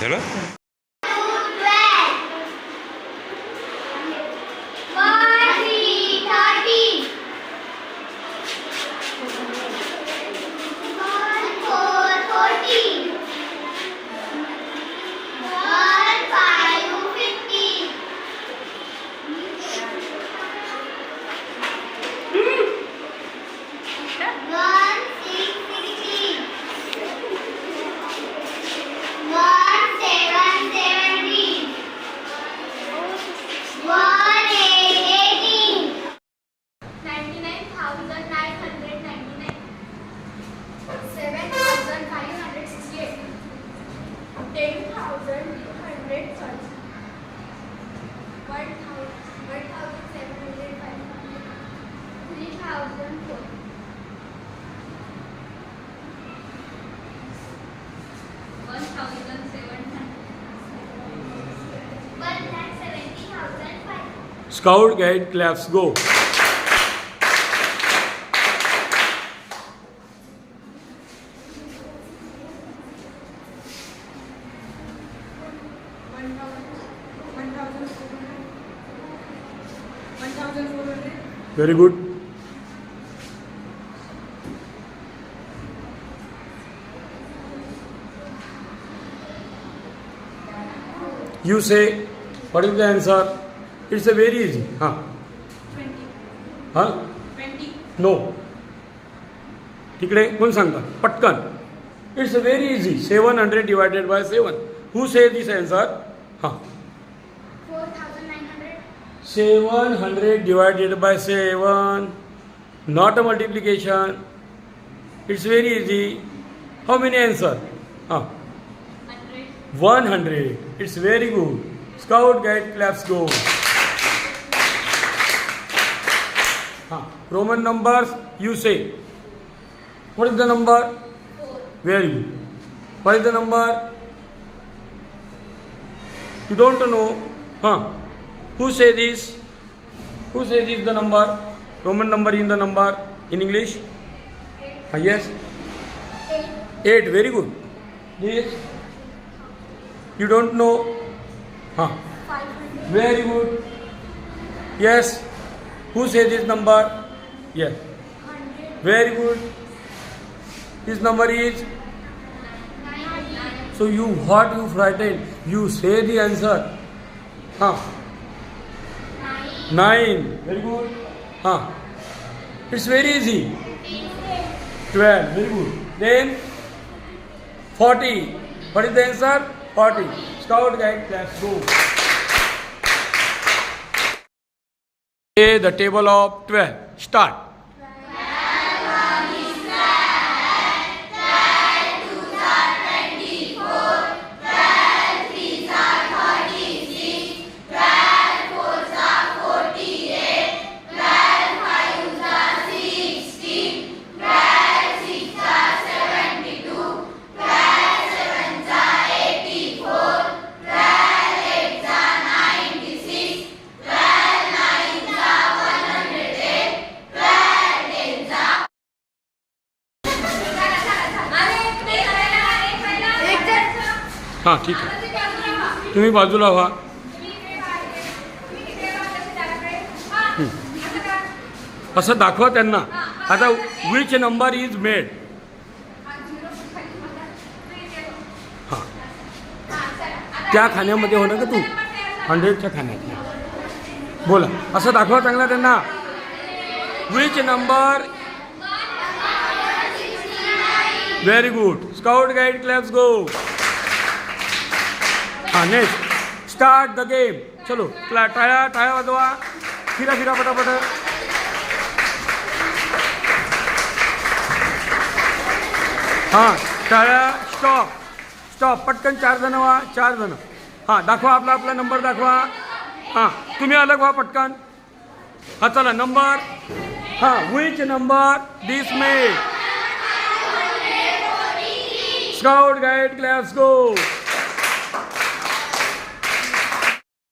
चलो Scout Guide claps go. Very good. You say, what is the answer? It's a very easy. 20. Huh? 20. No. तिकडे कोण सांगता पटकन. It's a very easy. 700 divided by 7. Who say this answer? Huh. 4,900. 700 divided by 7. Not a multiplication. It's very easy. How many answer? Huh. 100. 100. It's very good. Scout Guide claps go. Roman numbers, you say. What is the number? 4. Very good. What is the number? You don't know? Huh? Who say this? Who say this the number? Roman number in the number in English? 8. Yes? 8. 8. Very good. This? You don't know? Huh? 500. Very good. Yes? Who say this number? Yes. 100. Very good. This number is. 9. So you what you frightened? You say the answer. Huh? 9. 9. Very good. Huh? It's very easy. 8. 12. Very good. Then 40. What is the answer? 40. Scout Guide, let's go. The table of 12. Start. हां ठीक आहे तुम्ही बाजूला व्हा असं दाखवा त्यांना आता विच नंबर इज मेड हां त्या खाण्यामध्ये होणार का तू 100च्या खाण्यात बोला असं दाखवा चांगला त्यांना which number very good scout guide claps go हाँ नेक्स्ट स्टार्ट द गेम चलो टाळ्या टाळ्या वाजवा फिरा फिरा पटापट हां टाळ्या स्टॉप स्टॉप पटकन 4 जण व्हा 4 जण हां दाखवा आपला आपला नंबर दाखवा हां तुम्ही अलग व्हा पटकन हां चला नंबर हां which number this made scout guide claps go